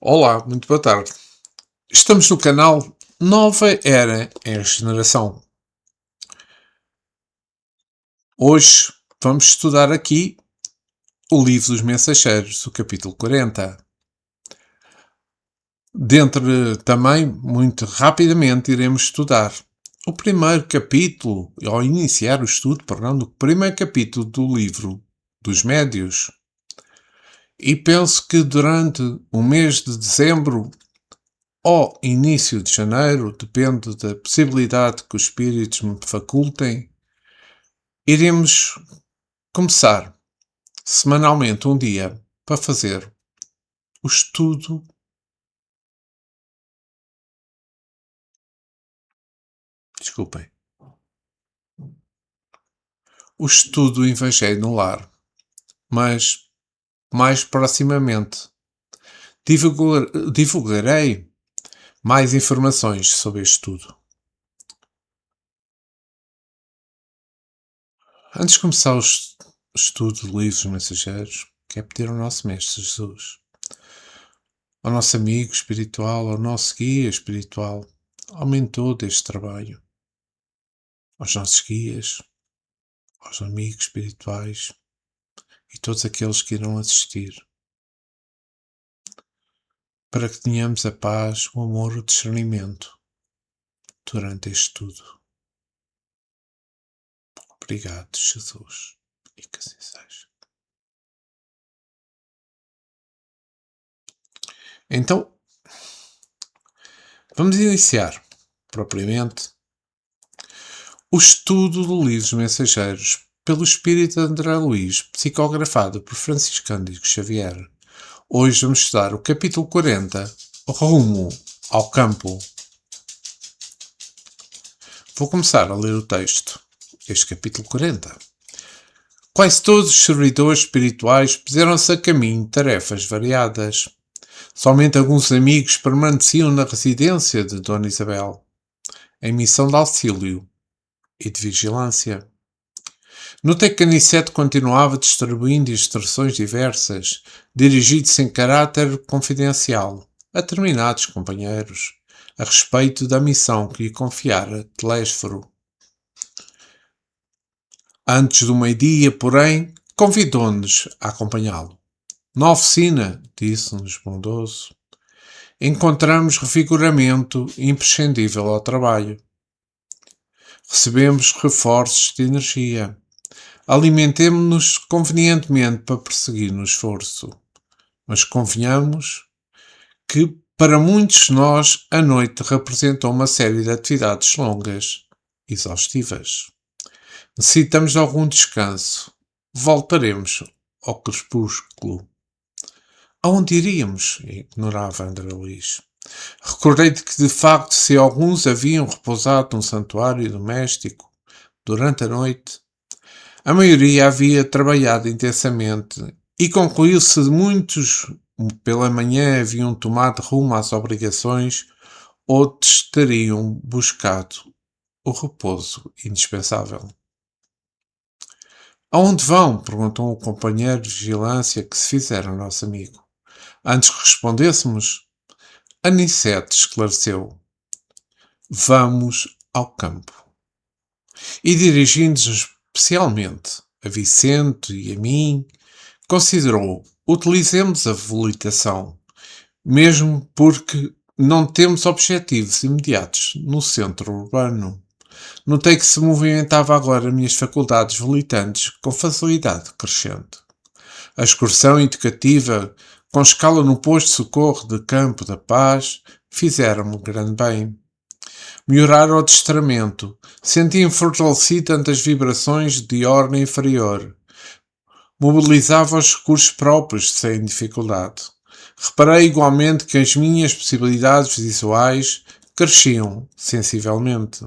Olá, muito boa tarde. Estamos no canal Nova Era em Regeneração. Hoje vamos estudar aqui o Livro dos Mensageiros, o capítulo 40. Dentre também, muito rapidamente, iremos estudar o primeiro capítulo, ao iniciar o estudo, do primeiro capítulo do livro dos Médios. E penso que durante o mês de dezembro ou início de janeiro, depende da possibilidade que os espíritos me facultem, iremos começar semanalmente um dia para fazer o estudo. Desculpem. O estudo do Evangelho no Lar. Mas, mais proximamente, divulgarei mais informações sobre este estudo. Antes de começar o estudo do Livro dos Mensageiros, quero pedir ao nosso Mestre Jesus, ao nosso amigo espiritual, ao nosso guia espiritual, ao mentor deste trabalho, aos nossos guias, aos amigos espirituais e todos aqueles que irão assistir, para que tenhamos a paz, o amor, o discernimento durante este estudo. Obrigado, Jesus, e que assim seja. Então, vamos iniciar, propriamente, o estudo do Livro dos Mensageiros pelo Espírito André Luís, psicografado por Francisco Cândido Xavier. Hoje vamos estudar o capítulo 40, Rumo ao Campo. Vou começar a ler o texto, este capítulo 40. Quase todos os servidores espirituais puseram-se a caminho de tarefas variadas. Somente alguns amigos permaneciam na residência de Dona Isabel, em missão de auxílio e de vigilância. Notei que Aniceto continuava distribuindo instruções diversas, dirigidas em caráter confidencial a determinados companheiros, a respeito da missão que lhe confiara Telésforo. Antes do meio-dia, porém, convidou-nos a acompanhá-lo. Na oficina, disse-nos bondoso, encontramos revigoramento imprescindível ao trabalho. Recebemos reforços de energia. Alimentemo-nos convenientemente para prosseguir no esforço. Mas convenhamos que, para muitos de nós, a noite representa uma série de atividades longas, exaustivas. Necessitamos de algum descanso. Voltaremos ao crepúsculo. Aonde iríamos? Ignorava André Luís. Recordei que, de facto, se alguns haviam repousado num santuário doméstico durante a noite, a maioria havia trabalhado intensamente e concluiu-se de muitos pela manhã haviam tomado rumo às obrigações, outros teriam buscado o repouso indispensável. Aonde vão? Perguntou o companheiro de vigilância que se fizera nosso amigo. Antes que respondêssemos, Aniceto esclareceu. Vamos ao campo. E dirigindo-nos especialmente a Vicente e a mim, considerou, utilizemos a volitação, mesmo porque não temos objetivos imediatos no centro urbano. Notei que se movimentava agora minhas faculdades volitantes com facilidade crescente. A excursão educativa, com escala no posto de socorro de Campo da Paz, fizeram-me grande bem. Melhorar o adestramento, senti-me fortalecido ante as vibrações de ordem inferior. Mobilizava os recursos próprios sem dificuldade. Reparei igualmente que as minhas possibilidades visuais cresciam sensivelmente.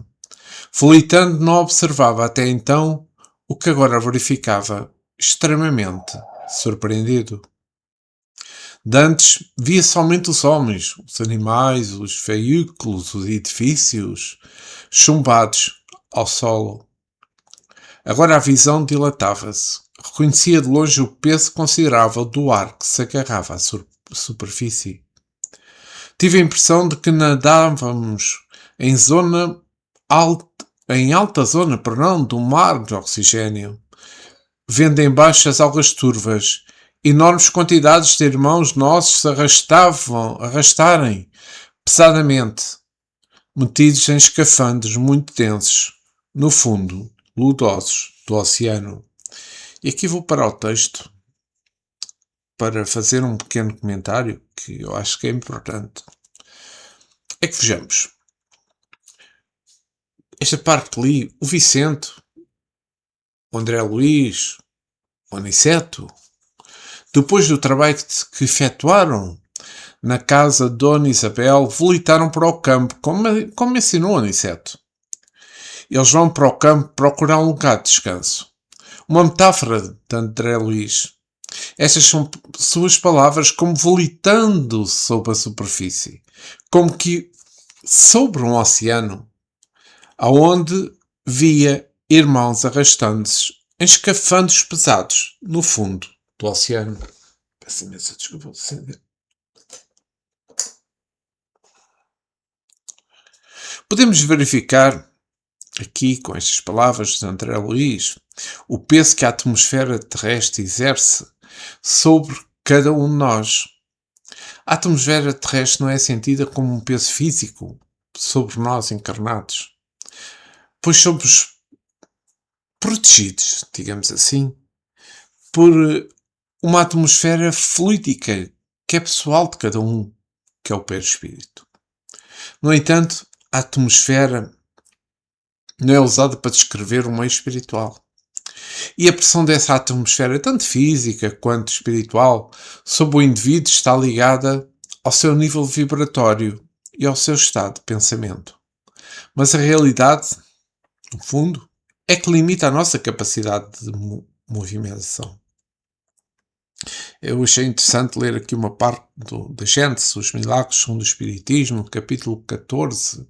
Folitando não observava até então o que agora verificava, extremamente surpreendido. Dantes via somente os homens, os animais, os veículos, os edifícios, chumbados ao solo. Agora a visão dilatava-se. Reconhecia de longe o peso considerável do ar que se agarrava à superfície. Tive a impressão de que nadávamos em zona em alta zona, perdão, do mar de oxigênio, vendo em baixo as algas turvas. Enormes quantidades de irmãos nossos se arrastarem pesadamente, metidos em escafandros muito densos, no fundo, ludosos do oceano. E aqui vou parar o texto para fazer um pequeno comentário que eu acho que é importante. É que vejamos. Esta parte que li, o Vicente, o André Luís, o Aniceto, depois do trabalho que efetuaram na casa de Dona Isabel, volitaram para o campo, como ensinou o Aniceto. Eles vão para o campo procurar um lugar de descanso. Uma metáfora de André Luís. Estas são suas palavras como volitando sobre a superfície, como que sobre um oceano, aonde via irmãos arrastando-se em escafandros pesados no fundo do oceano. Peço imensa desculpa. Podemos verificar aqui, com estas palavras de André Luís, o peso que a atmosfera terrestre exerce sobre cada um de nós. A atmosfera terrestre não é sentida como um peso físico sobre nós encarnados, pois somos protegidos, digamos assim, por uma atmosfera fluídica que é pessoal de cada um, que é o perispírito. No entanto, a atmosfera não é usada para descrever o meio espiritual. E a pressão dessa atmosfera, tanto física quanto espiritual, sobre o indivíduo está ligada ao seu nível vibratório e ao seu estado de pensamento. Mas a realidade, no fundo, é que limita a nossa capacidade de movimentação. Eu achei interessante ler aqui uma parte da Gênesis, os milagres segundo o Espiritismo, capítulo 14,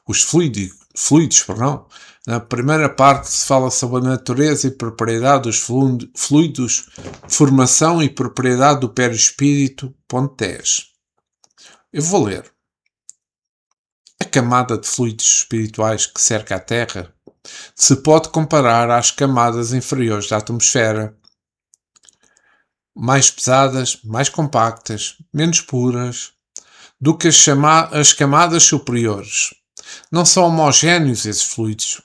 os fluidos, perdão. Na primeira parte se fala sobre a natureza e propriedade dos fluidos, formação e propriedade do perispírito, ponto 10. Eu vou ler. A camada de fluidos espirituais que cerca a Terra se pode comparar às camadas inferiores da atmosfera, mais pesadas, mais compactas, menos puras do que as camadas superiores. Não são homogéneos esses fluidos.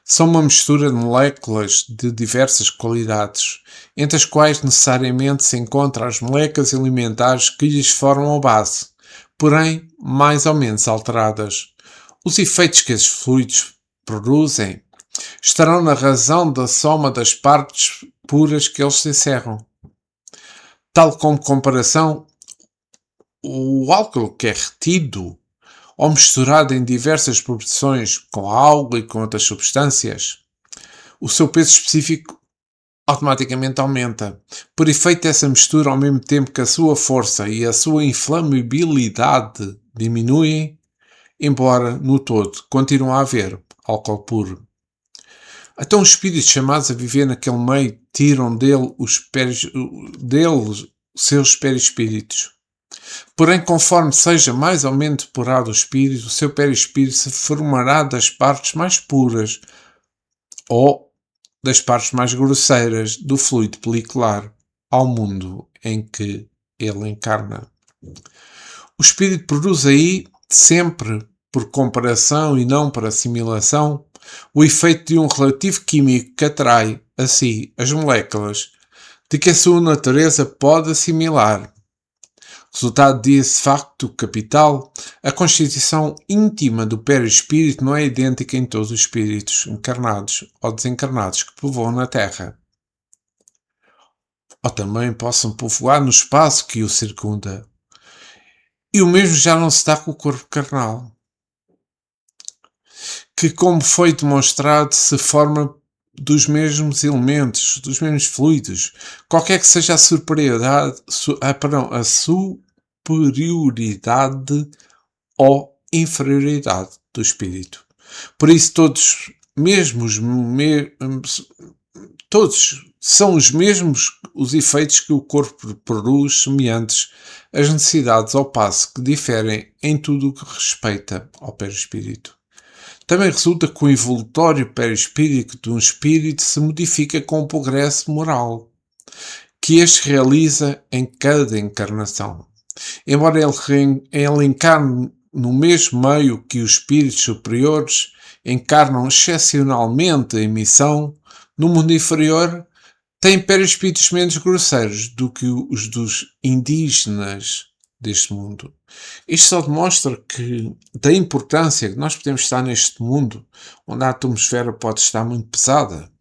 São uma mistura de moléculas de diversas qualidades, entre as quais necessariamente se encontram as moléculas alimentares que lhes formam a base, porém mais ou menos alteradas. Os efeitos que esses fluidos produzem estarão na razão da soma das partes puras que eles se encerram. Tal como comparação, o álcool que é retido ou misturado em diversas proporções com a água e com outras substâncias, o seu peso específico automaticamente aumenta. Por efeito dessa mistura, ao mesmo tempo que a sua força e a sua inflamabilidade diminuem, embora no todo continue a haver álcool puro. Então os espíritos chamados a viver naquele meio tiram dele seus perispíritos. Porém, conforme seja mais ou menos depurado o espírito, o seu perispírito se formará das partes mais puras ou das partes mais grosseiras do fluido pelicular ao mundo em que ele encarna. O espírito produz aí, sempre por comparação e não por assimilação, o efeito de um relativo químico que atrai a si as moléculas de que a sua natureza pode assimilar. Resultado desse facto capital, a constituição íntima do perispírito não é idêntica em todos os espíritos, encarnados ou desencarnados, que povoam na Terra. Ou também possam povoar no espaço que o circunda. E o mesmo já não se dá com o corpo carnal, que, como foi demonstrado, se forma dos mesmos elementos, dos mesmos fluidos, qualquer que seja a superioridade ou inferioridade do espírito. Por isso todos são os mesmos os efeitos que o corpo produz, semelhantes às necessidades ao passo que diferem em tudo o que respeita ao perispírito. Também resulta que o evolutório perispírito de um espírito se modifica com o progresso moral, que este realiza em cada encarnação. Embora ele encarne no mesmo meio que os espíritos superiores encarnam excepcionalmente em missão, no mundo inferior tem perispíritos menos grosseiros do que os dos indígenas deste mundo. Isto só demonstra da importância que nós podemos estar neste mundo, onde a atmosfera pode estar muito pesada,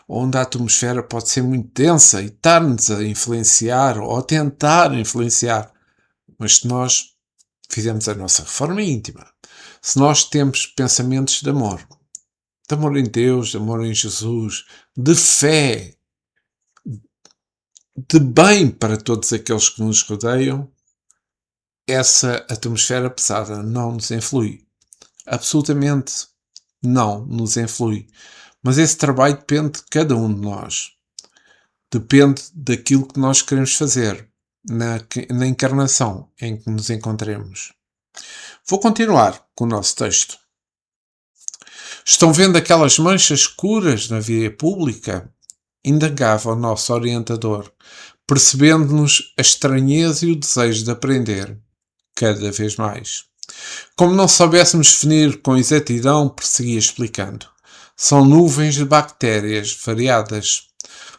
onde a atmosfera pode ser muito densa e estar-nos a influenciar ou a tentar influenciar. Mas se nós fizermos a nossa reforma íntima, se nós temos pensamentos de amor em Deus, de amor em Jesus, de fé, de bem para todos aqueles que nos rodeiam, essa atmosfera pesada não nos influi. Absolutamente não nos influi. Mas esse trabalho depende de cada um de nós. Depende daquilo que nós queremos fazer na encarnação em que nos encontremos. Vou continuar com o nosso texto. Estão vendo aquelas manchas escuras na via pública? Indagava o nosso orientador, percebendo-nos a estranheza e o desejo de aprender, cada vez mais. Como não soubéssemos definir com exatidão, prosseguia explicando. São nuvens de bactérias variadas.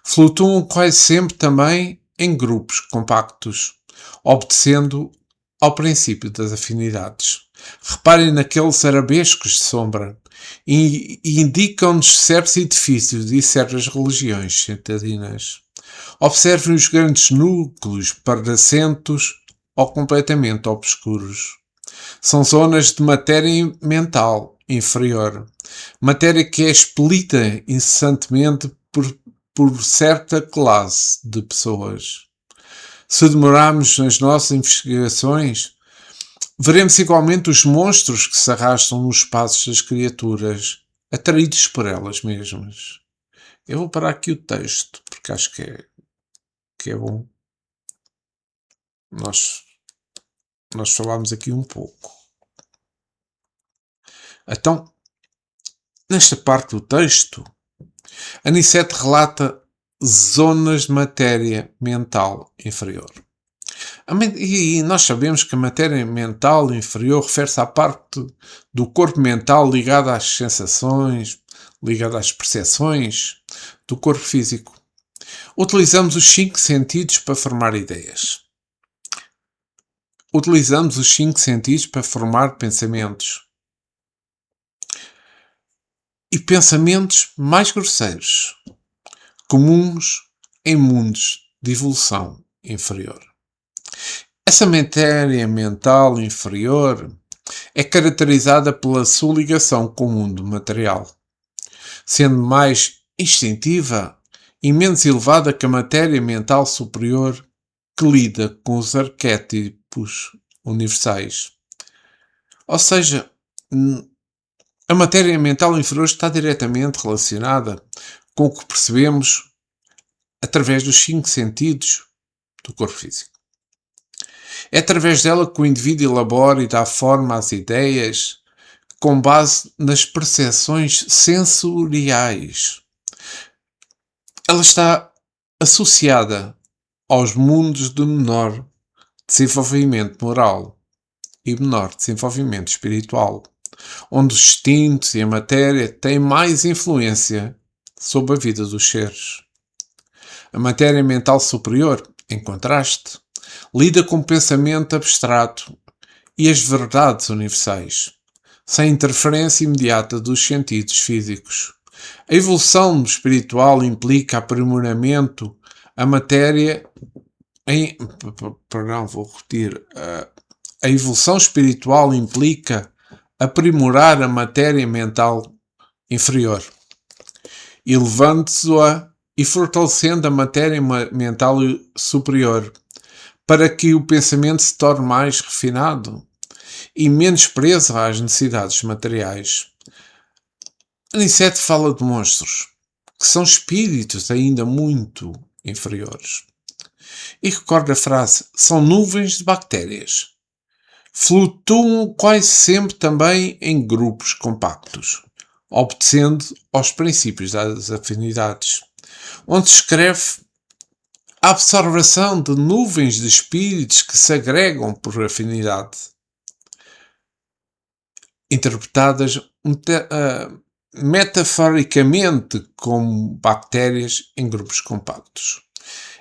Flutuam quase sempre também em grupos compactos, obedecendo ao princípio das afinidades. Reparem naqueles arabescos de sombra e indicam-nos certos edifícios e certas religiões citadinas. Observem os grandes núcleos paracentos ou completamente obscuros. São zonas de matéria mental inferior, matéria que é expelida incessantemente por certa classe de pessoas. Se demorarmos nas nossas investigações, veremos igualmente os monstros que se arrastam nos passos das criaturas, atraídos por elas mesmas. Eu vou parar aqui o texto, porque acho que é bom nós falarmos aqui um pouco. Então, nesta parte do texto, Aniceto relata zonas de matéria mental inferior. E nós sabemos que a matéria mental inferior refere-se à parte do corpo mental ligada às sensações, ligada às percepções do corpo físico. Utilizamos os 5 sentidos para formar ideias. Utilizamos os 5 sentidos para formar pensamentos. E pensamentos mais grosseiros, comuns em mundos de evolução inferior. Essa matéria mental inferior é caracterizada pela sua ligação com o mundo material, sendo mais instintiva e menos elevada que a matéria mental superior que lida com os arquétipos universais. Ou seja, a matéria mental inferior está diretamente relacionada com o que percebemos através dos 5 sentidos do corpo físico. É através dela que o indivíduo elabora e dá forma às ideias com base nas percepções sensoriais. Ela está associada aos mundos de menor desenvolvimento moral e menor desenvolvimento espiritual, onde os instintos e a matéria têm mais influência sobre a vida dos seres. A matéria mental superior, em contraste, lida com o pensamento abstrato e as verdades universais, sem interferência imediata dos sentidos físicos. A evolução espiritual implica aprimoramento a matéria A evolução espiritual implica aprimorar a matéria mental inferior, elevando-a e fortalecendo a matéria mental superior, para que o pensamento se torne mais refinado e menos preso às necessidades materiais. Aniceto fala de monstros, que são espíritos ainda muito inferiores. E recorda a frase: são nuvens de bactérias. Flutuam quase sempre também em grupos compactos, obedecendo aos princípios das afinidades, onde se escreve a absorção de nuvens de espíritos que se agregam por afinidade, interpretadas metaforicamente como bactérias em grupos compactos.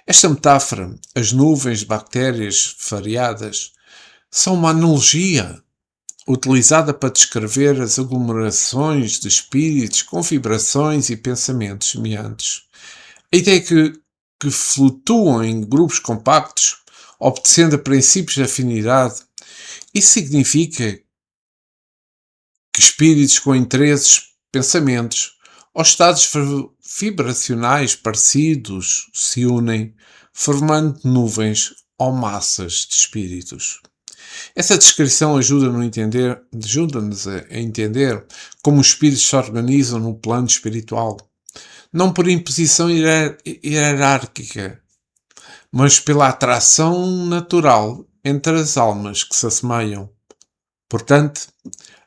Esta metáfora, as nuvens de bactérias variadas, são uma analogia utilizada para descrever as aglomerações de espíritos com vibrações e pensamentos semelhantes. A ideia é que flutuam em grupos compactos, obedecendo a princípios de afinidade, isso significa que espíritos com interesses, pensamentos ou estados vibracionais parecidos se unem, formando nuvens ou massas de espíritos. Essa descrição ajuda-nos a entender como os espíritos se organizam no plano espiritual, não por imposição hierárquica, mas pela atração natural entre as almas que se assemelham. Portanto,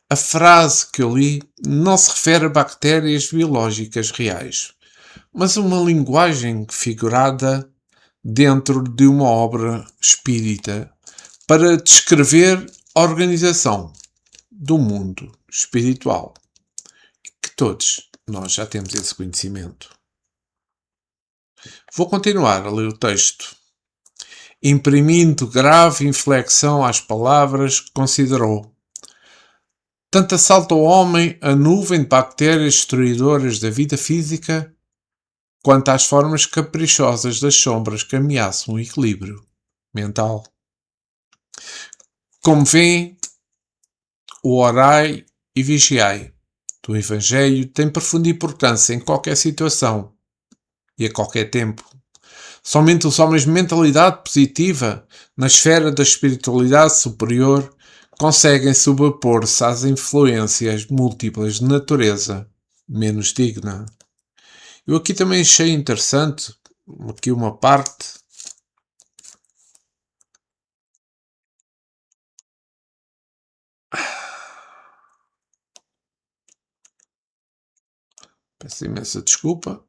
a frase que eu li não se refere a bactérias biológicas reais, mas a uma linguagem figurada dentro de uma obra espírita para descrever a organização do mundo espiritual, que todos nós já temos esse conhecimento. Vou continuar a ler o texto. Imprimindo grave inflexão às palavras, considerou: tanto assalta o homem a nuvem de bactérias destruidoras da vida física, quanto às formas caprichosas das sombras que ameaçam o equilíbrio mental. Como veem, o orai e vigiai do Evangelho tem profunda importância em qualquer situação e a qualquer tempo. Somente os homens de mentalidade positiva, na esfera da espiritualidade superior, conseguem sobrepor-se às influências múltiplas de natureza menos digna. Eu aqui também achei interessante, aqui uma parte, peço imensa desculpa.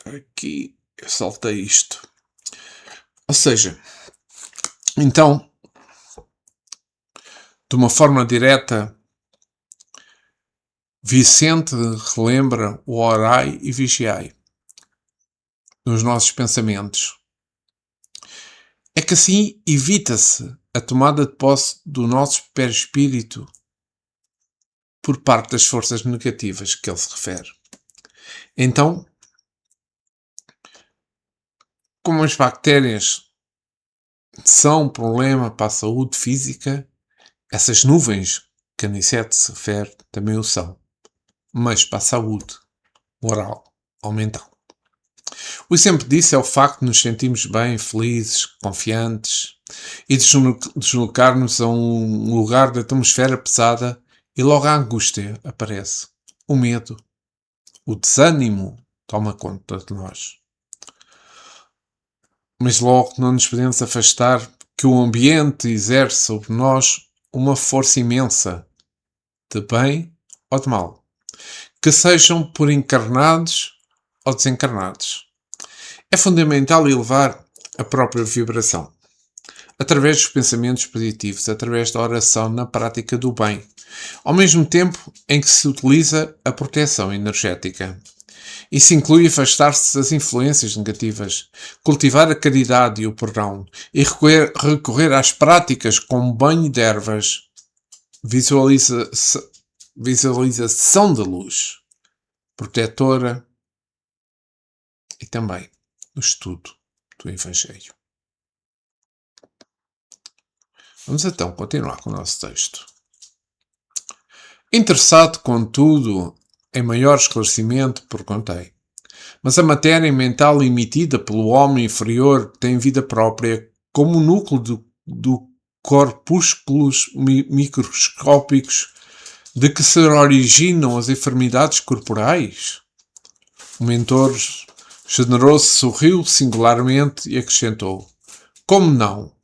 Aqui eu saltei isto. Ou seja, então, de uma forma direta, Vicente relembra o orai e vigiai nos nossos pensamentos. É que assim evita-se a tomada de posse do nosso perispírito por parte das forças negativas que ele se refere. Então, como as bactérias são um problema para a saúde física, essas nuvens que a Aniceto se refere também o são, mas para a saúde moral ou mental. O exemplo disso é o facto de nos sentirmos bem, felizes, confiantes e deslocar-nos a um lugar da atmosfera pesada e logo a angústia aparece. O medo, o desânimo toma conta de nós. Mas logo não nos podemos afastar que o ambiente exerce sobre nós uma força imensa, de bem ou de mal, que sejam por encarnados ou desencarnados. É fundamental elevar a própria vibração, através dos pensamentos positivos, através da oração na prática do bem, ao mesmo tempo em que se utiliza a proteção energética. Isso inclui afastar-se das influências negativas, cultivar a caridade e o perdão e recorrer às práticas como banho de ervas, visualização da luz protetora e também o estudo do Evangelho. Vamos então continuar com o nosso texto. Interessado, contudo, em maior esclarecimento, perguntei: mas a matéria mental emitida pelo homem inferior tem vida própria como o núcleo do corpúsculos microscópicos de que se originam as enfermidades corporais? O mentor generoso sorriu singularmente e acrescentou: como não?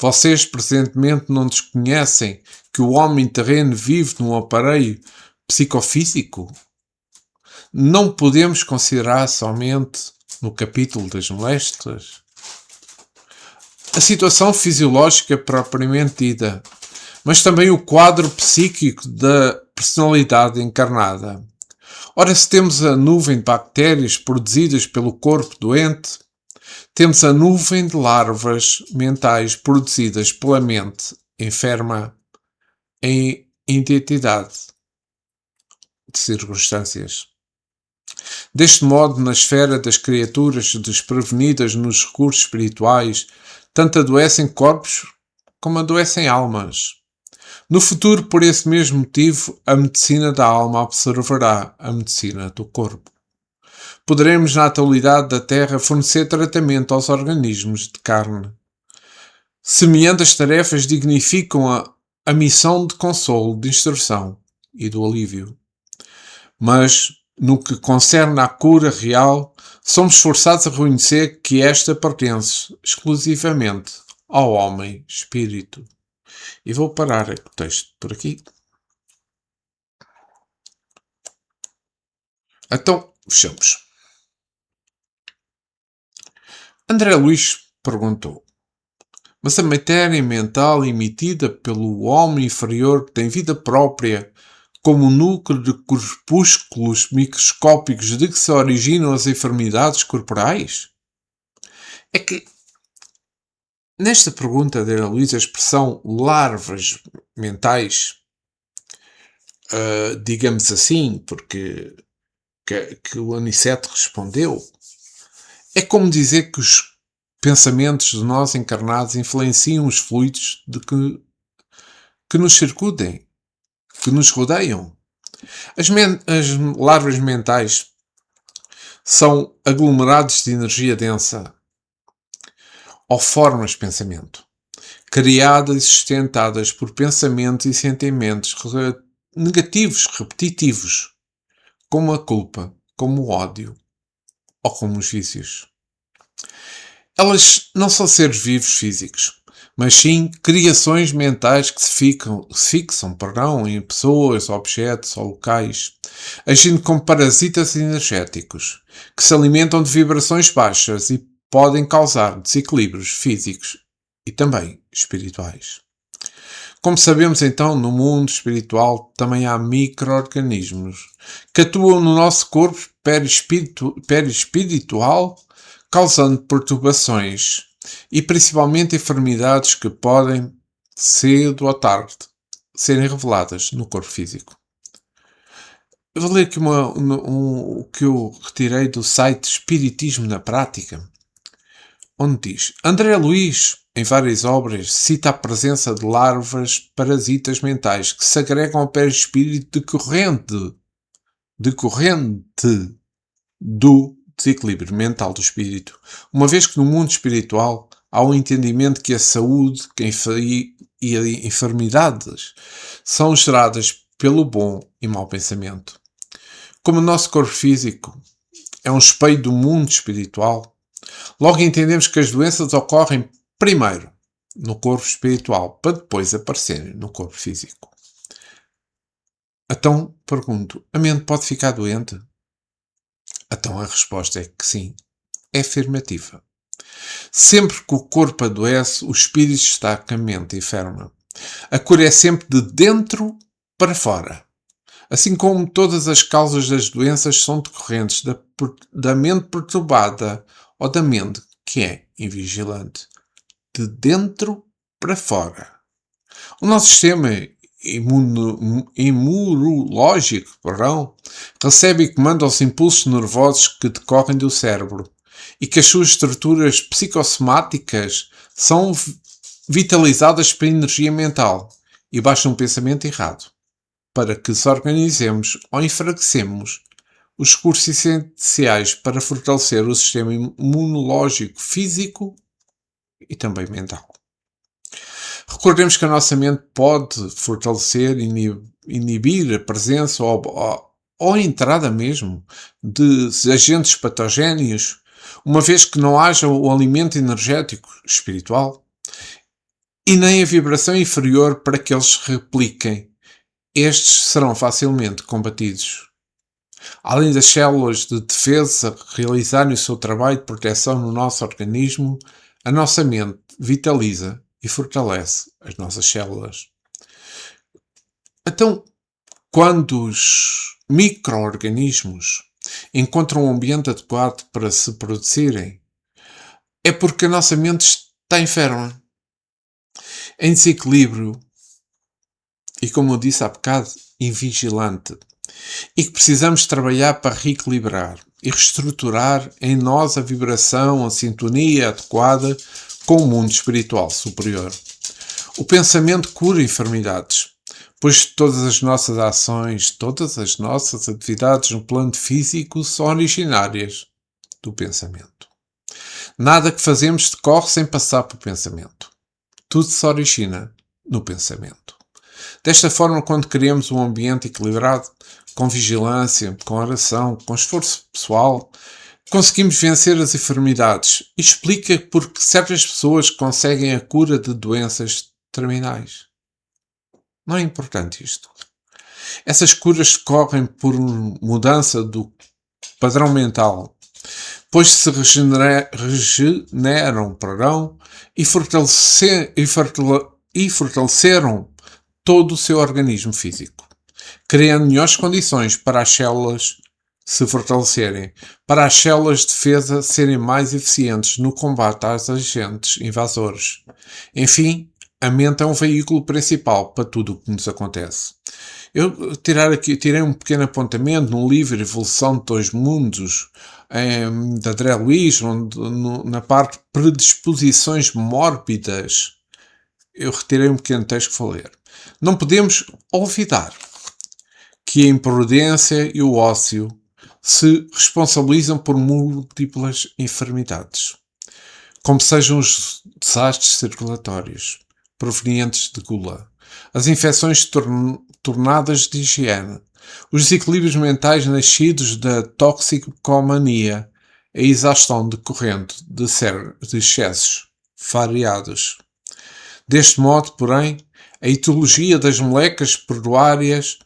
Vocês presentemente não desconhecem que o homem terreno vive num aparelho psicofísico? Não podemos considerar somente no capítulo das moléstias a situação fisiológica propriamente dita, mas também o quadro psíquico da personalidade encarnada. Ora, se temos a nuvem de bactérias produzidas pelo corpo doente, temos a nuvem de larvas mentais produzidas pela mente enferma em identidade de circunstâncias. Deste modo, na esfera das criaturas desprevenidas nos recursos espirituais, tanto adoecem corpos como adoecem almas. No futuro, por esse mesmo motivo, a medicina da alma observará a medicina do corpo. Poderemos, na atualidade da Terra, fornecer tratamento aos organismos de carne. Semelhantes tarefas dignificam a missão de consolo, de instrução e do alívio. Mas, no que concerne à cura real, somos forçados a reconhecer que esta pertence exclusivamente ao homem-espírito. E vou parar o texto por aqui. Então, fechamos. André Luís perguntou: mas a matéria mental emitida pelo homem inferior tem vida própria, como o núcleo de corpúsculos microscópicos de que se originam as enfermidades corporais? É que, nesta pergunta de André Luís, a expressão larvas mentais, digamos assim, porque que o Aniceto respondeu, é como dizer que os pensamentos de nós encarnados influenciam os fluidos que nos circundem, que nos rodeiam. As larvas mentais são aglomerados de energia densa ou formas de pensamento, criadas e sustentadas por pensamentos e sentimentos negativos, repetitivos, como a culpa, como o ódio ou como os vícios. Elas não são seres vivos físicos, mas sim criações mentais que se fixam em pessoas, objetos ou locais, agindo como parasitas energéticos, que se alimentam de vibrações baixas e podem causar desequilíbrios físicos e também espirituais. Como sabemos, então, no mundo espiritual também há micro-organismos que atuam no nosso corpo perispiritual, causando perturbações e principalmente enfermidades que podem, cedo ou tarde, serem reveladas no corpo físico. Eu vou ler aqui o que eu retirei do site Espiritismo na Prática, onde diz: André Luís, em várias obras, cita a presença de larvas parasitas mentais que se agregam ao perispírito decorrente do desequilíbrio mental do espírito, uma vez que no mundo espiritual há um entendimento que a saúde e as enfermidades são geradas pelo bom e mau pensamento. Como o nosso corpo físico é um espelho do mundo espiritual, logo entendemos que as doenças ocorrem primeiro no corpo espiritual, para depois aparecerem no corpo físico. Então, pergunto, a mente pode ficar doente? Então a resposta é que sim, é afirmativa. Sempre que o corpo adoece, o espírito está com a mente enferma. A cura é sempre de dentro para fora. Assim como todas as causas das doenças são decorrentes da mente perturbada ou da mente que é invigilante. De dentro para fora. O nosso sistema imunológico, recebe e comanda os impulsos nervosos que decorrem do cérebro e que as suas estruturas psicossomáticas são vitalizadas pela energia mental e basta um pensamento errado para que desorganizemos ou enfraquecemos os recursos essenciais para fortalecer o sistema imunológico físico e também mental. Recordemos que a nossa mente pode fortalecer, inibir a presença ou a entrada mesmo de agentes patogénios, uma vez que não haja o alimento energético espiritual e nem a vibração inferior para que eles se repliquem. Estes serão facilmente combatidos. Além das células de defesa realizarem o seu trabalho de proteção no nosso organismo, a nossa mente vitaliza e fortalece as nossas células. Então, quando os micro-organismos encontram um ambiente adequado para se produzirem, é porque a nossa mente está enferma, em desequilíbrio e, como eu disse há bocado, invigilante. E que precisamos trabalhar para reequilibrar e reestruturar em nós a vibração, a sintonia adequada com o mundo espiritual superior. O pensamento cura enfermidades, pois todas as nossas ações, todas as nossas atividades no plano físico são originárias do pensamento. Nada que fazemos decorre sem passar pelo pensamento. Tudo se origina no pensamento. Desta forma, quando criamos um ambiente equilibrado, com vigilância, com oração, com esforço pessoal, conseguimos vencer as enfermidades. E explica porque certas pessoas conseguem a cura de doenças terminais. Não é importante isto? Essas curas decorrem por mudança do padrão mental, pois se regeneram e fortaleceram todo o seu organismo físico, criando melhores condições para as células se fortalecerem, para as células de defesa serem mais eficientes no combate aos agentes invasores. Enfim, a mente é um veículo principal para tudo o que nos acontece. Eu tirei um pequeno apontamento no livro Evolução de Dois Mundos, de André Luiz, onde na parte predisposições mórbidas, eu retirei um pequeno texto que vou ler. Não podemos olvidar que a imprudência e o ócio se responsabilizam por múltiplas enfermidades, como sejam os desastres circulatórios provenientes de gula, as infecções tornadas de higiene, os desequilíbrios mentais nascidos da toxicomania, a exaustão decorrente de excessos variados. Deste modo, porém, a etiologia das moléculas perduárias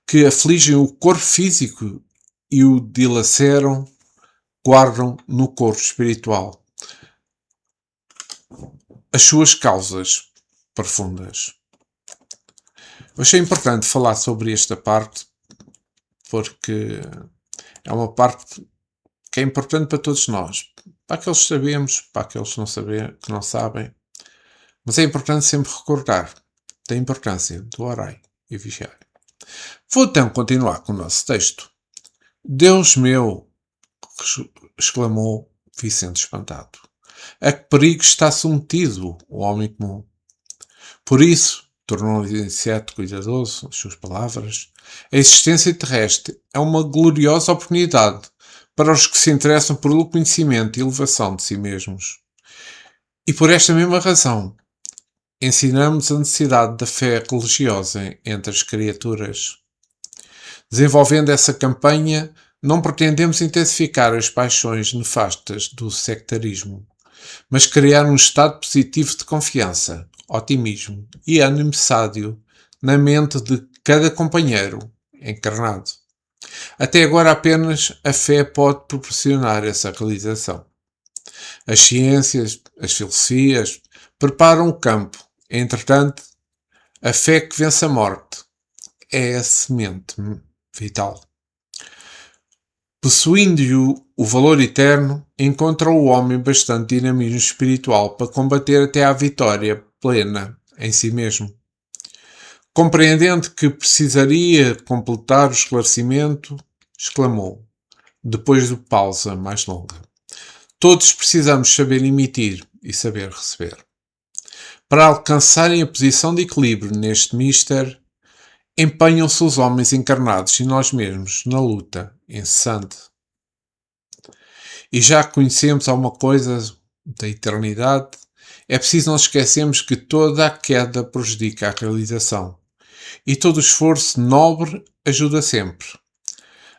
que afligem o corpo físico e o dilaceram, guardam no corpo espiritual as suas causas profundas. Eu achei importante falar sobre esta parte porque é uma parte que é importante para todos nós. Para aqueles que sabemos, para aqueles que não sabem. Mas é importante sempre recordar da importância do orar e vigiar. Vou então continuar com o nosso texto. Deus meu, exclamou Vicente espantado. A que perigo está submetido o homem comum? Por isso, tornou o inseto cuidadoso as suas palavras, a existência terrestre é uma gloriosa oportunidade para os que se interessam pelo conhecimento e elevação de si mesmos. E por esta mesma razão, ensinamos a necessidade da fé religiosa entre as criaturas. Desenvolvendo essa campanha, não pretendemos intensificar as paixões nefastas do sectarismo, mas criar um estado positivo de confiança, otimismo e ânimo sádio na mente de cada companheiro encarnado. Até agora apenas a fé pode proporcionar essa realização. As ciências, as filosofias, preparam o campo. Entretanto, a fé que vence a morte é a semente vital. Possuindo o valor eterno, encontra o homem bastante dinamismo espiritual para combater até à vitória plena em si mesmo. Compreendendo que precisaria completar o esclarecimento, exclamou, depois de pausa mais longa. Todos precisamos saber emitir e saber receber. Para alcançarem a posição de equilíbrio neste mister, empenham-se os homens encarnados e nós mesmos na luta incessante. E já conhecemos alguma coisa da eternidade É preciso não esquecermos que toda a queda prejudica a realização e todo esforço nobre ajuda sempre.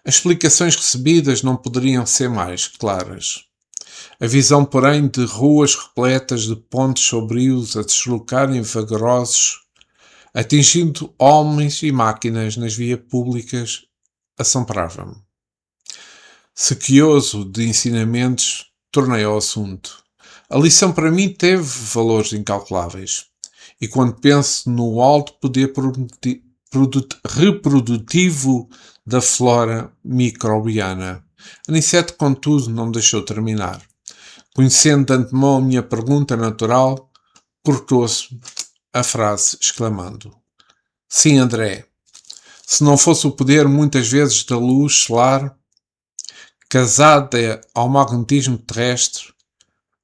As explicações recebidas não poderiam ser mais claras. A visão, porém, de ruas repletas de pontes sombrios a deslocarem vagarosos, atingindo homens e máquinas nas vias públicas, assombrava-me. Sequioso de ensinamentos, tornei ao assunto. A lição para mim teve valores incalculáveis. E quando penso no alto poder reprodutivo da flora microbiana, Aniceto, contudo, não me deixou terminar. Conhecendo de antemão a minha pergunta natural, cortou-se a frase exclamando: Sim, André, se não fosse o poder muitas vezes da luz solar, casada ao magnetismo terrestre,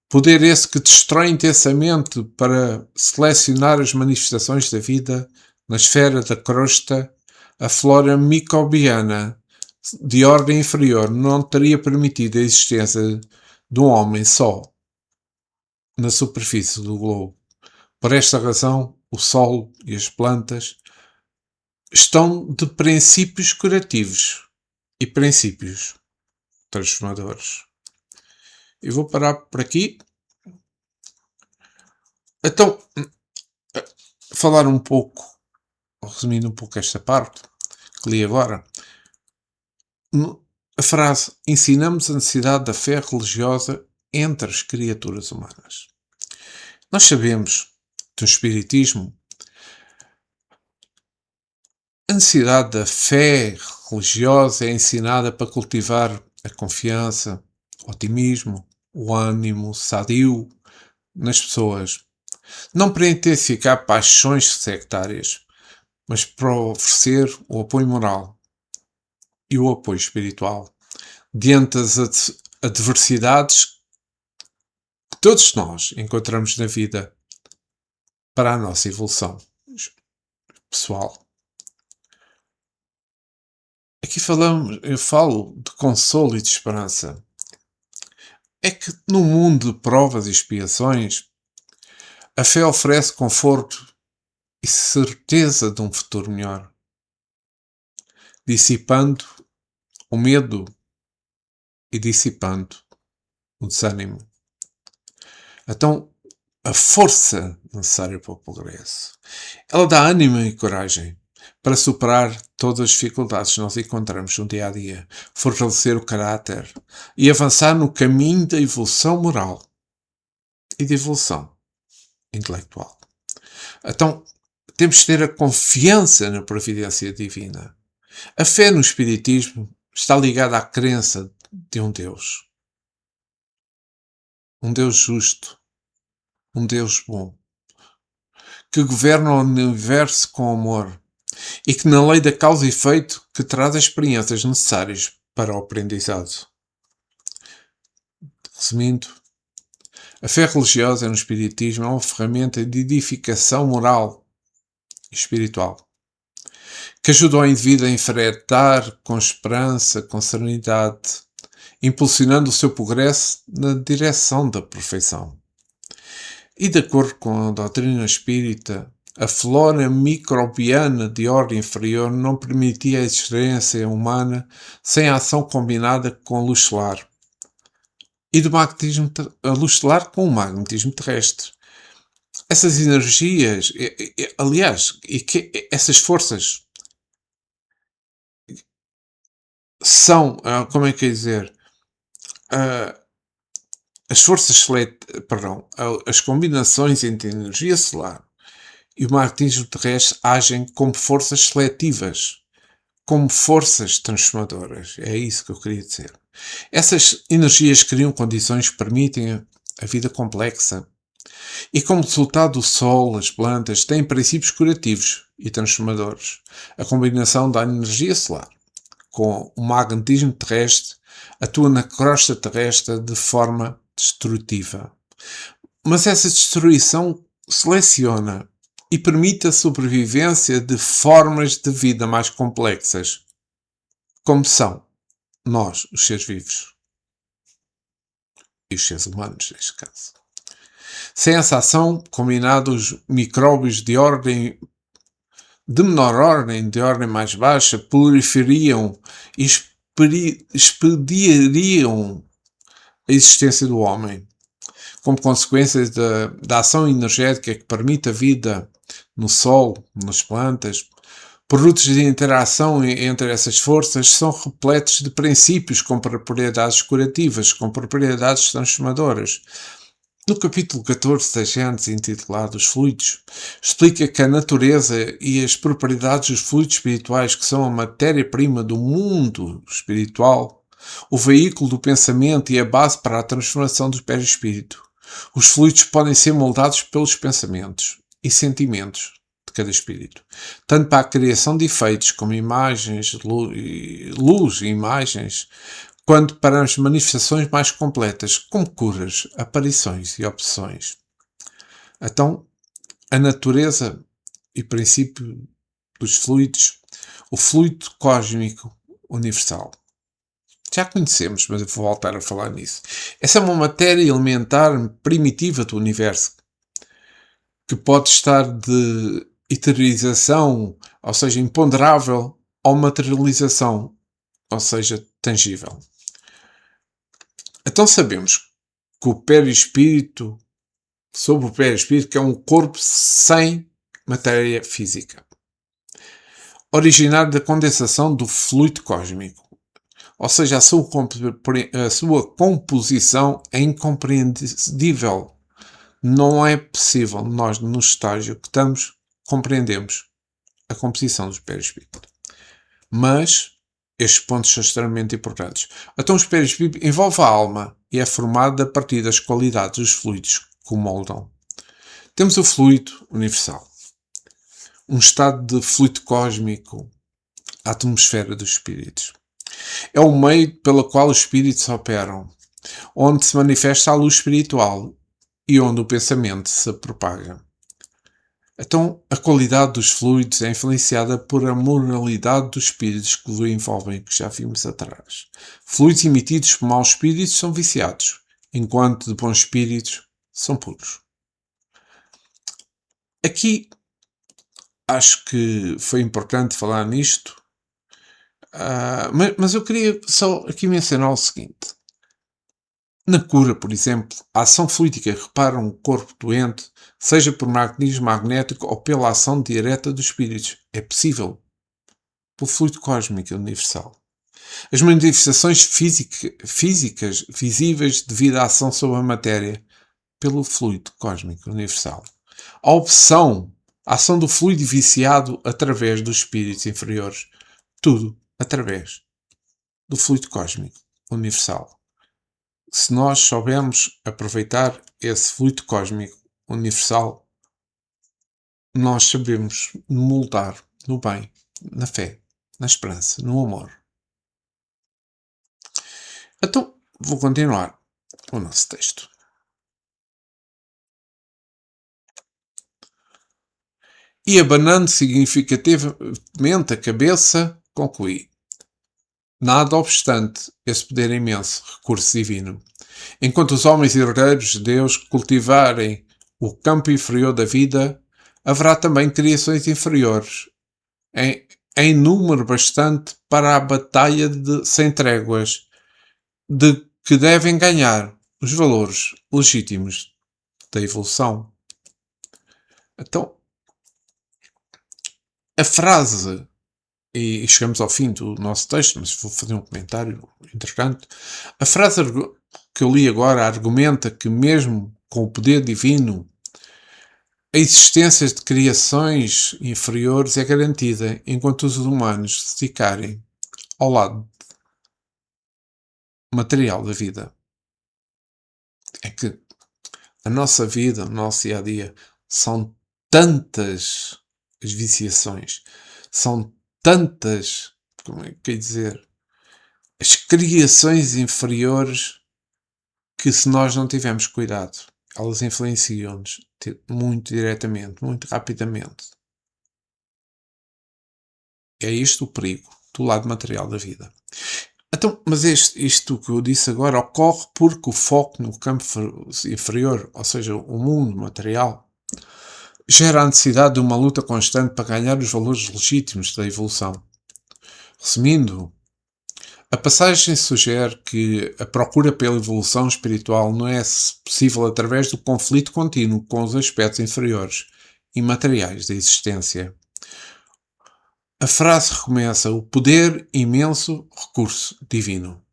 poder esse que destrói intensamente para selecionar as manifestações da vida na esfera da crosta, a flora microbiana de ordem inferior não teria permitido a existência de um homem só na superfície do globo. Por esta razão, o solo e as plantas estão de princípios curativos e princípios transformadores. Eu vou parar por aqui. Então, falar um pouco, resumindo um pouco esta parte que li agora, a frase: ensinamos a necessidade da fé religiosa entre as criaturas humanas. Nós sabemos, do Espiritismo, a necessidade da fé religiosa é ensinada para cultivar a confiança, o otimismo, o ânimo sadio nas pessoas. Não para intensificar paixões sectárias, mas para oferecer o apoio moral e o apoio espiritual diante das adversidades que todos nós encontramos na vida para a nossa evolução pessoal. Aqui eu falo de consolo e de esperança. É que no mundo de provas e expiações, a fé oferece conforto e certeza de um futuro melhor, dissipando o medo e dissipando o desânimo. Então, a força necessária para o progresso. Ela dá ânimo e coragem para superar todas as dificuldades que nós encontramos no dia a dia, fortalecer o caráter e avançar no caminho da evolução moral e de evolução intelectual. Então, temos de ter a confiança na providência divina. A fé no Espiritismo está ligada à crença de um Deus justo, um Deus bom, que governa o universo com amor e que na lei da causa e efeito que traz as experiências necessárias para o aprendizado. Resumindo, a fé religiosa no Espiritismo é uma ferramenta de edificação moral e espiritual que ajuda o indivíduo a enfrentar com esperança, com serenidade, impulsionando o seu progresso na direção da perfeição. E de acordo com a doutrina espírita, a flora microbiana de ordem inferior não permitia a existência humana sem a ação combinada com a luz solar e do magnetismo, a luz solar com o magnetismo terrestre. Essas energias, aliás, essas forças são, como é que é dizer, as forças as combinações entre a energia solar e o magnetismo terrestre agem como forças seletivas, como forças transformadoras. É isso que eu queria dizer. Essas energias criam condições que permitem a vida complexa. E como resultado, o Sol, as plantas, têm princípios curativos e transformadores. A combinação da energia solar com o magnetismo terrestre atua na crosta terrestre de forma destrutiva. Mas essa destruição seleciona e permite a sobrevivência de formas de vida mais complexas, como são nós, os seres vivos. E os seres humanos, neste caso. Sem essa ação, combinados micróbios de menor ordem, de ordem mais baixa, proliferariam e expediariam a existência do homem. Como consequência da ação energética que permite a vida no Sol, nas plantas, produtos de interação entre essas forças são repletos de princípios com propriedades curativas, com propriedades transformadoras. No capítulo 14 da Gênesis, intitulado Os Fluidos, explica que a natureza e as propriedades dos fluidos espirituais, que são a matéria-prima do mundo espiritual, o veículo do pensamento e a base para a transformação do perispírito. Os fluidos podem ser moldados pelos pensamentos e sentimentos de cada espírito, tanto para a criação de efeitos como imagens, luz e imagens, quanto para as manifestações mais completas, como curas, aparições e obsessões. Então, a natureza e princípio dos fluidos, o fluido cósmico universal. Já conhecemos, mas eu vou voltar a falar nisso. Essa é uma matéria elementar primitiva do universo, que pode estar de eterização, ou seja, imponderável, ou materialização, ou seja, tangível. Então sabemos que o perispírito, sobre o perispírito, que é um corpo sem matéria física, originário da condensação do fluido cósmico. Ou seja, a sua composição é incompreendível. Não é possível nós, no estágio que estamos, compreendermos a composição do perispírito. Mas estes pontos são extremamente importantes. Então, o perispírito envolve a alma e é formado a partir das qualidades dos fluidos que o moldam. Temos o fluido universal, um estado de fluido cósmico, a atmosfera dos espíritos. É o meio pelo qual os espíritos operam, onde se manifesta a luz espiritual e onde o pensamento se propaga. Então, a qualidade dos fluidos é influenciada por a moralidade dos espíritos que o envolvem, que já vimos atrás. Fluidos emitidos por maus espíritos são viciados, enquanto de bons espíritos são puros. Aqui, acho que foi importante falar nisto, mas eu queria só aqui mencionar o seguinte. Na cura, por exemplo, a ação fluídica repara um corpo doente, seja por magnetismo magnético ou pela ação direta dos espíritos. É possível. Pelo fluido cósmico universal. As manifestações físicas visíveis devido à ação sobre a matéria, pelo fluido cósmico universal. A opção, a ação do fluido viciado através dos espíritos inferiores. Tudo através do fluido cósmico universal. Se nós soubermos aproveitar esse fluido cósmico universal, nós sabemos moldar no bem, na fé, na esperança, no amor. Então, vou continuar o nosso texto. E abanando significativamente a cabeça, concluí. Nada obstante esse poder imenso, recurso divino, enquanto os homens herdeiros de Deus cultivarem o campo inferior da vida, haverá também criações inferiores, em número bastante para a batalha sem tréguas, de que devem ganhar os valores legítimos da evolução. Então, a frase, e chegamos ao fim do nosso texto, mas vou fazer um comentário interessante. A frase que eu li agora argumenta que mesmo com o poder divino, a existência de criações inferiores é garantida enquanto os humanos se ficarem ao lado material da vida. É que a nossa vida, o nosso dia-a-dia, são tantas as viciações, são tantas, como é que quer dizer, as criações inferiores que, se nós não tivermos cuidado, elas influenciam-nos muito diretamente, muito rapidamente. É isto o perigo do lado material da vida. Então, mas isto que eu disse agora ocorre porque o foco no campo inferior, ou seja, o mundo material, gera a necessidade de uma luta constante para ganhar os valores legítimos da evolução. Resumindo, a passagem sugere que a procura pela evolução espiritual não é possível através do conflito contínuo com os aspectos inferiores e materiais da existência. A frase recomeça: o poder imenso recurso divino,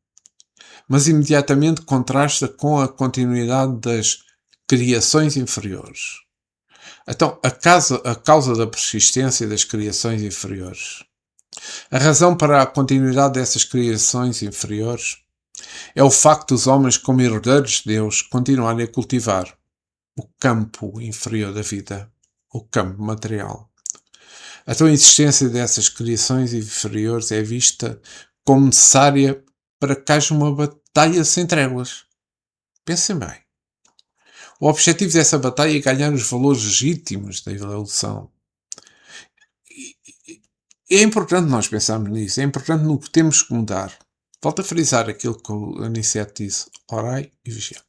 mas imediatamente contrasta com a continuidade das criações inferiores. Então, a causa da persistência das criações inferiores. A razão para a continuidade dessas criações inferiores é o facto dos homens, como herdeiros de Deus, continuarem a cultivar o campo inferior da vida, o campo material. Então, a existência dessas criações inferiores é vista como necessária para que haja uma batalha sem tréguas. Pensem bem. O objetivo dessa batalha é ganhar os valores legítimos da evolução. E é importante nós pensarmos nisso, é importante no que temos que mudar. Volto a frisar aquilo que o Aniceto disse: orai e vigiai.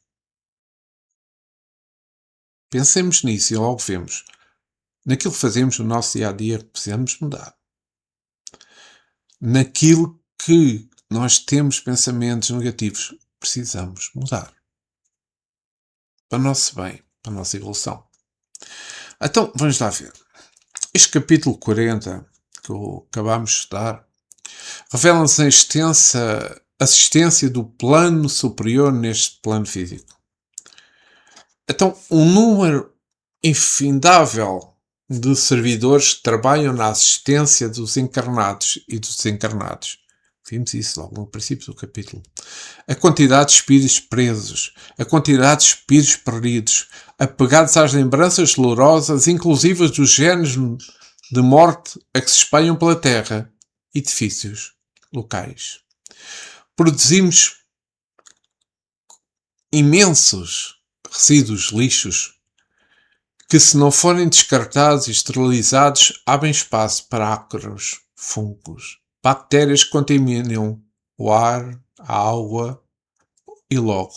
Pensemos nisso e logo vemos. Naquilo que fazemos no nosso dia-a-dia que precisamos mudar. Naquilo que nós temos pensamentos negativos, precisamos mudar. Para o nosso bem, para a nossa evolução. Então, vamos lá ver. Este capítulo 40, que acabámos de estudar, revela-nos a extensa assistência do plano superior neste plano físico. Então, um número infindável de servidores que trabalham na assistência dos encarnados e dos desencarnados. Vimos isso logo no princípio do capítulo. A quantidade de espíritos presos, a quantidade de espíritos perdidos, apegados às lembranças dolorosas, inclusivas dos géneros de morte a que se espalham pela terra, edifícios locais. Produzimos imensos resíduos, lixos, que, se não forem descartados e esterilizados, abrem espaço para ácaros, fungos, bactérias que contaminam o ar, a água e logo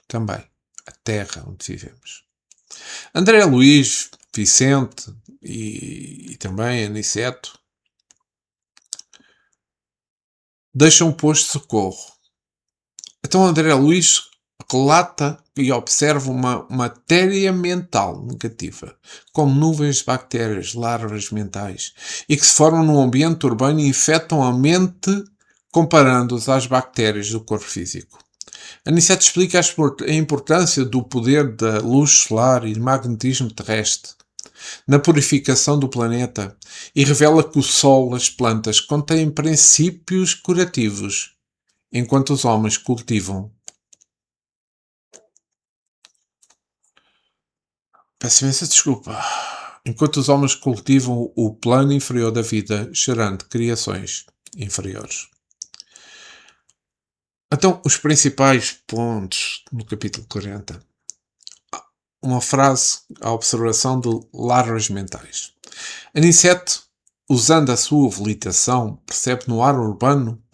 também a terra onde vivemos. André Luís, Vicente e também Aniceto deixam um posto de socorro. Então André Luís relata e observa uma matéria mental negativa, como nuvens de bactérias, larvas mentais, e que se formam no ambiente urbano e infectam a mente, comparando-os às bactérias do corpo físico. Aniceto explica a importância do poder da luz solar e do magnetismo terrestre na purificação do planeta e revela que o Sol, as plantas, contêm princípios curativos, enquanto os homens cultivam. Peço imensa desculpa. Enquanto os homens cultivam o plano inferior da vida, gerando criações inferiores. Então, os principais pontos no capítulo 40. Uma frase, a observação de larvas mentais. Aniceto, usando a sua habilitação, percebe no ar urbano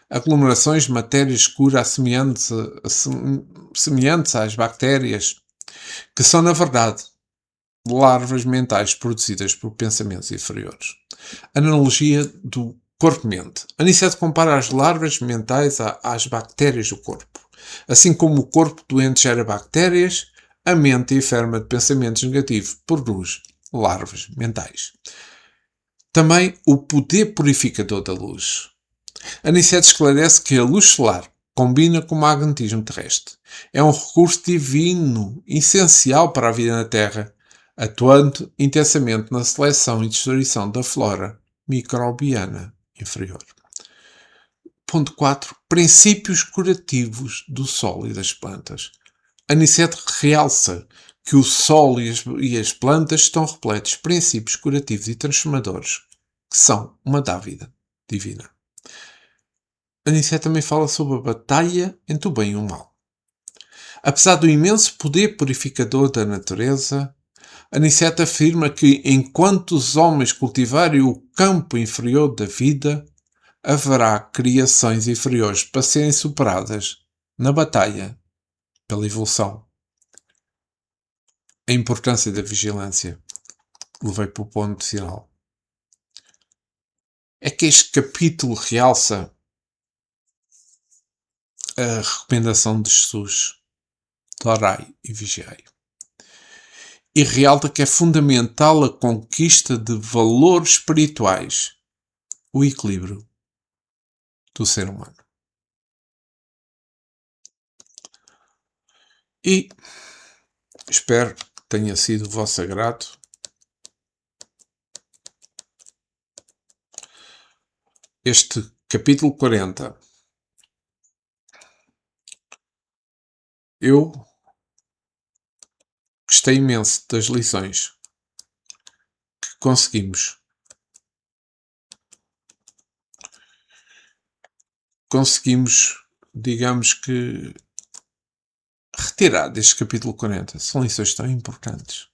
aglomerações de matéria escura semelhantes às bactérias, que são, na verdade, larvas mentais produzidas por pensamentos inferiores. Analogia do corpo-mente. Aniceto compara as larvas mentais às bactérias do corpo. Assim como o corpo doente gera bactérias, a mente enferma de pensamentos negativos produz larvas mentais. Também o poder purificador da luz. Aniceto esclarece que a luz solar combina com o magnetismo terrestre. É um recurso divino, essencial para a vida na Terra, atuando intensamente na seleção e destruição da flora microbiana inferior. Ponto 4. Princípios curativos do Sol e das plantas. Aniceto realça que o Sol e as plantas estão repletos de princípios curativos e transformadores, que são uma dádiva divina. Aniceto também fala sobre a batalha entre o bem e o mal. Apesar do imenso poder purificador da natureza, Aniceto afirma que, enquanto os homens cultivarem o campo inferior da vida, haverá criações inferiores para serem superadas na batalha pela evolução. A importância da vigilância. Levei para o ponto final. É que este capítulo realça a recomendação de Jesus: orai e vigiai. E realça que é fundamental a conquista de valores espirituais, o equilíbrio do ser humano. E espero que tenha sido do vosso agrado. Este capítulo 40. Eu gostei imenso das lições que conseguimos, digamos que, retirar deste capítulo 40. São lições tão importantes.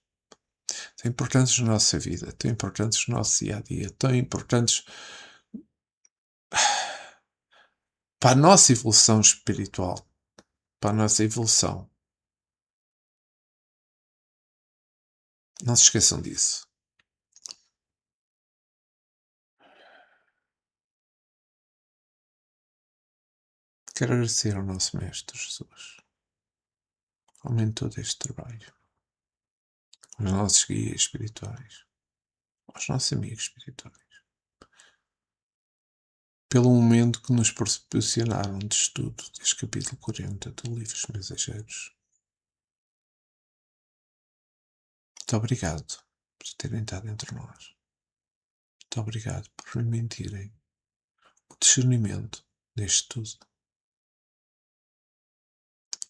Tão importantes na nossa vida, tão importantes no nosso dia a dia, tão importantes para a nossa evolução espiritual, para a nossa evolução. Não se esqueçam disso. Quero agradecer ao nosso Mestre Jesus. Aumente todo este trabalho. Aos nossos guias espirituais. Aos nossos amigos espirituais. Pelo momento que nos proporcionaram de estudo deste capítulo 40 do Livro dos Mensageiros. Muito obrigado por terem estado entre nós. Muito obrigado por permitirem o discernimento deste tudo.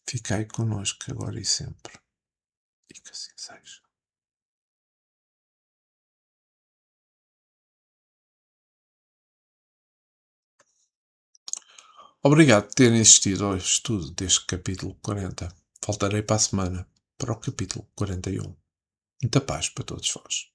Ficai connosco agora e sempre. E que assim seja. Obrigado por terem assistido ao estudo deste capítulo 40. Voltarei para a semana para o capítulo 41. Muita paz para todos vós.